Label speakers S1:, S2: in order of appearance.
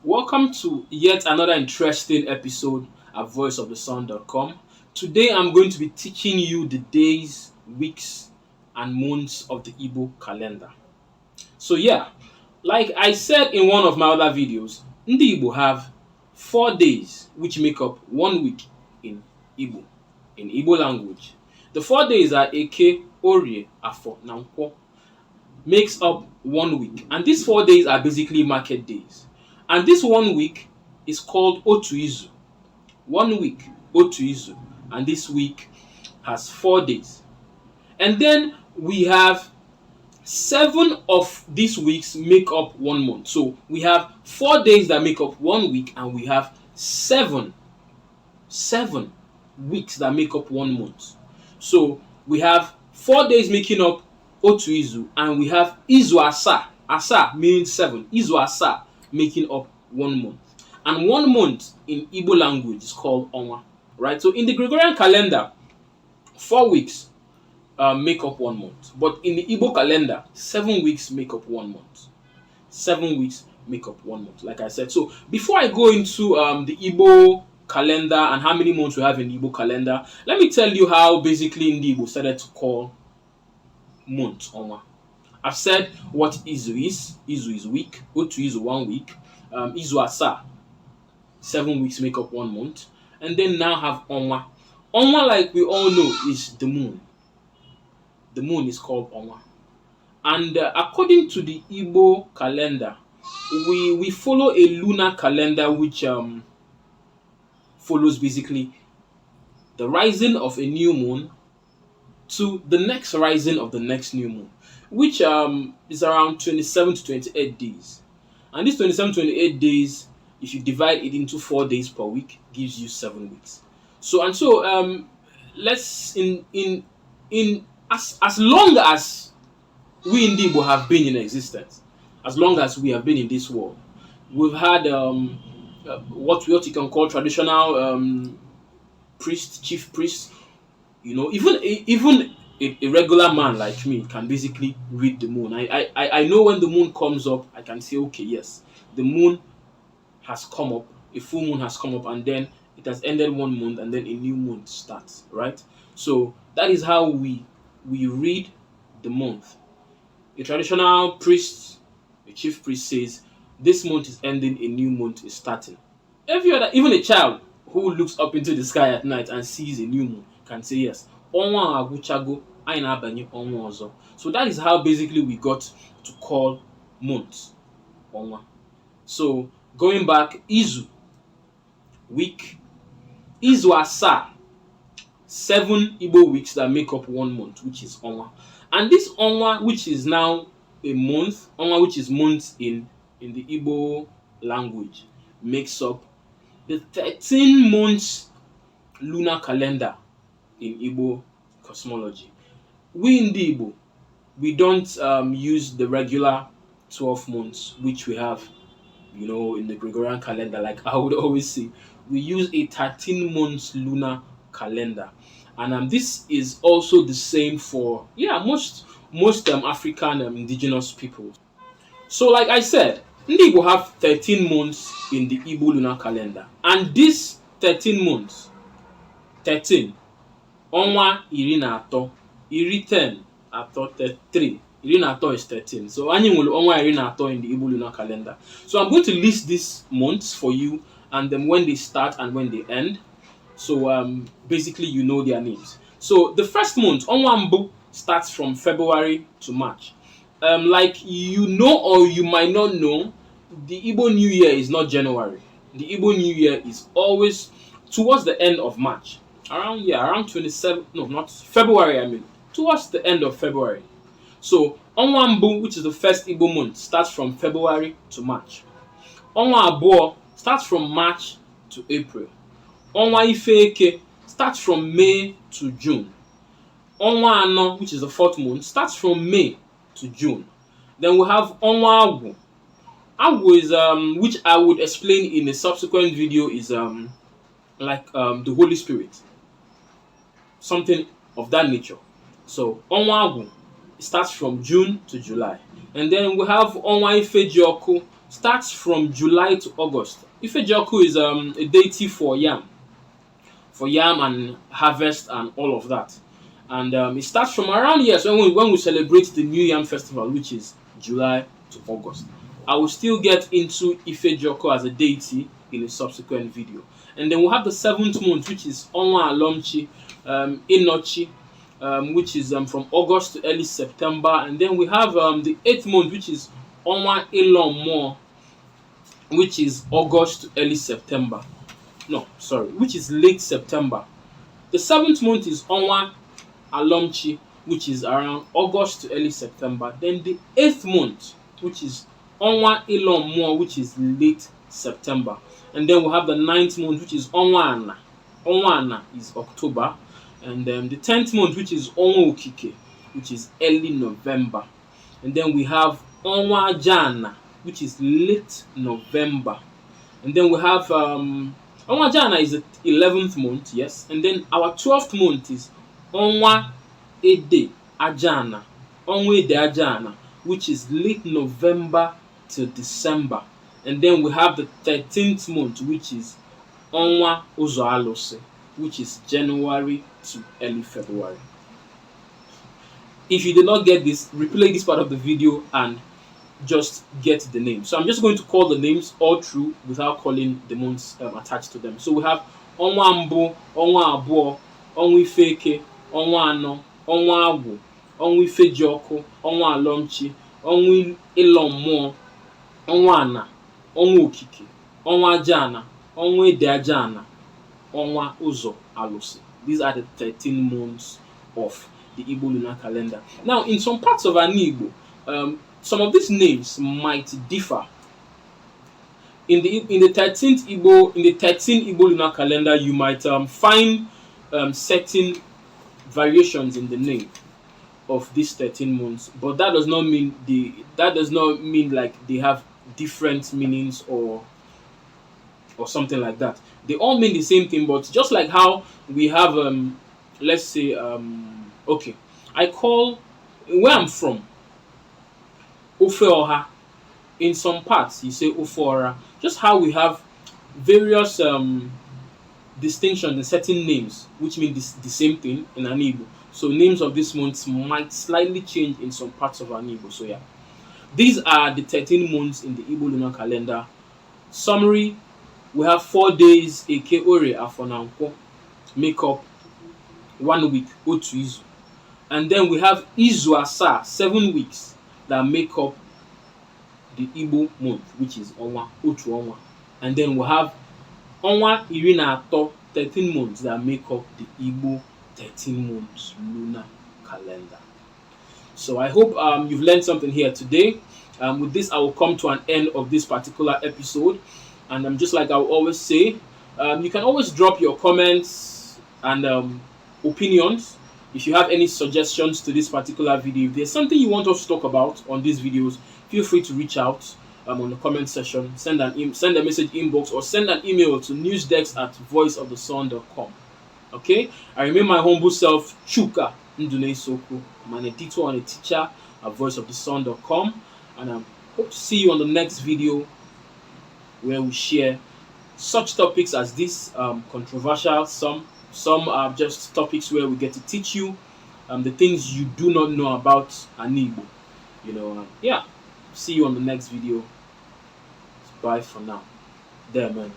S1: Welcome to yet another interesting episode at voiceofthesun.com. Today I'm going to be teaching you the days, weeks, and months of the Igbo calendar. So yeah, like I said in one of my other videos, Ndi Igbo have 4 days which make up 1 week in Igbo, in Igbo language. The 4 days are Eke, Orie, Afo, na Nkwo, makes up 1 week. And these 4 days are basically market days. And this 1 week is called Otu Izu. 1 week, Otu Izu. And this week has 4 days. And then we have 7 of these weeks make up 1 month. So we have 4 days that make up 1 week, and we have seven weeks that make up 1 month. So we have 4 days making up Otu Izu, and we have Izu Asa. Asa means 7. Izu Asa making up 1 month. And 1 month in Igbo language is called Onwa. Right? So in the Gregorian calendar, 4 weeks make up 1 month. But in the Igbo calendar, 7 weeks make up 1 month. 7 weeks make up 1 month, like I said. So before I go into the Igbo calendar and how many months we have in the Igbo calendar, let me tell you how basically Ndi Igbo started to call month Onwa. I've said what Izu is. Izu is week. Otu Izu 1 week. Izu Asa, 7 weeks make up 1 month. And then now have Onwa. Onwa, like we all know, is the moon. The moon is called Onwa. And according to the Igbo calendar, we follow a lunar calendar which follows basically the rising of a new moon to the next rising of the next new moon, which is around 27 to 28 days. And these 27 to 28 days, if you divide it into 4 days per week, gives you 7 weeks. So let's in as long as we in Igbo have been in existence, as long as we have been in this world, we've had what you can call traditional priest, chief priest. You know, even a regular man like me can basically read the moon. I know when the moon comes up, I can say, okay, yes, the moon has come up, a full moon has come up, and then it has ended 1 month, and then a new moon starts, right? So that is how we read the month. A traditional priest, a chief priest says, this month is ending, a new month is starting. Even a child who looks up into the sky at night and sees a new moon can say, yes, Onwa agwuchago, anyị na-abanye ọnwa ọzọ. So that is how basically we got to call months Onwa. So going back, Izu, week. Izu Asa, 7 Igbo weeks that make up 1 month, which is Onwa. And this Onwa, which is now a month, Onwa, which is months in the Igbo language, makes up the 13 months lunar calendar in Igbo cosmology. We in the Igbo, we don't use the regular 12 months which we have, you know, in the Gregorian calendar. Like I would always say, we use a 13 months lunar calendar. And this is also the same for most African indigenous peoples. So like I said, Ndi Igbo have 13 months in the Igbo lunar calendar. And these 13 months, 13, Onwa iri na atọ, iri 10, atọ 3. Iri na atọ is 13. So anyị nwere Onwa iri na atọ in the Igbo lunar calendar. So I'm going to list these months for you, and then when they start and when they end. So basically you know their names. So the first month, Onwa Mbu, starts from February to March. Like you know or you might not know, the Igbo New Year is not January. The Igbo New Year is always towards the end of March. Around 27, no, not February, I mean, towards the end of February. So Onwa Mbu, which is the first Igbo month, starts from February to March. Onwa Abuo starts from March to April. Onwa Ifeke starts from May to June. Onwa Ano, which is the 4th month, starts from May to June. Then we have Onwa Agwu. Agwu is which I would explain in a subsequent video, is like the Holy Spirit, something of that nature. So Onwa Agwu starts from June to July. And then we have Onwa Ifejioku, starts from July to August. Ifejioku is a deity for yam and harvest and all of that. And it starts from around here. So when we celebrate the New Yam Festival, which is July to August. I will still get into Ifejioku as a deity in a subsequent video. And then we'll have the 7th month, which is Onwa Alomchi, Inochi, which is from August to early September. And then we have the 8th month, which is Onwa Ilomo, which is August to early September. No, sorry, which is late September. The 7th month is Onwa Alomchi, which is around August to early September. Then the 8th month, which is Onwa Ilomo, which is late September. And then we'll have the 9th month, which is Onwa Ana. Onwa Ana is October. And then the 10th month, which is Onwa Okike, which is early November. And then we have Onwa Jana, which is late November. And then we have Onwa Jana is the 11th month, yes. And then our 12th month is Onwa Ede Ajana. Onwa Ede Ajana, which is late November to December. And then we have the 13th month, which is Onwa Uzo Alose, which is January to early February. If you did not get this, replay this part of the video and just get the name. So I'm just going to call the names all through without calling the months attached to them. So we have Onwa Mbo, Onwa Abuo, Onwa Ifeke, Onwa Ano, Onwa Agwu, Onwa Ifejioku, Onwa Alomchi, Onwa Ilomo, Onwa Ana, Onwa Okike, Onwa Jana, Onwa Ede Ajana, Onwa Uzo Alose. These are the 13 months of the Igbo lunar calendar. Now, in some parts of Ndi Igbo, some of these names might differ. In the 13th Igbo, in the 13 Igbo lunar calendar, you might find certain variations in the name of these 13 months, but that does not mean like they have different meanings or something like that. They all mean the same thing, but just like how we have let's say okay, I call where I'm from Ofe Oha. In some parts you say Ofe Ora. Just how we have various distinctions in certain names which mean the same thing in Ndi Igbo. So names of these months might slightly change in some parts of Ndi Igbo. So yeah, these are the 13 months in the Igbo lunar calendar. Summary: we have 4 days eke Orie afọ na Nkwo make up 1 week, otu izu. And then we have Izu Asa, 7 weeks that make up the Igbo month, which is Onwa, otu Onwa. And then we have Onwa iri na atọ, 13 months that make up the Igbo 13 months lunar calendar. So I hope you've learned something here today. With this, I will come to an end of this particular episode. And just like I will always say, you can always drop your comments and opinions. If you have any suggestions to this particular video, if there's something you want us to talk about on these videos, feel free to reach out on the comment section, send a message inbox, or send an email to newsdesk@voiceofthesun.com. Okay, I remain my humble self, Chuka Ndune Soku. I'm an editor and a teacher at voiceofthesun.com, and I hope to see you on the next video where we share such topics as this, controversial, some are just topics where we get to teach you the things you do not know about Ndi Igbo. Yeah, see you on the next video. Bye for now. There, man.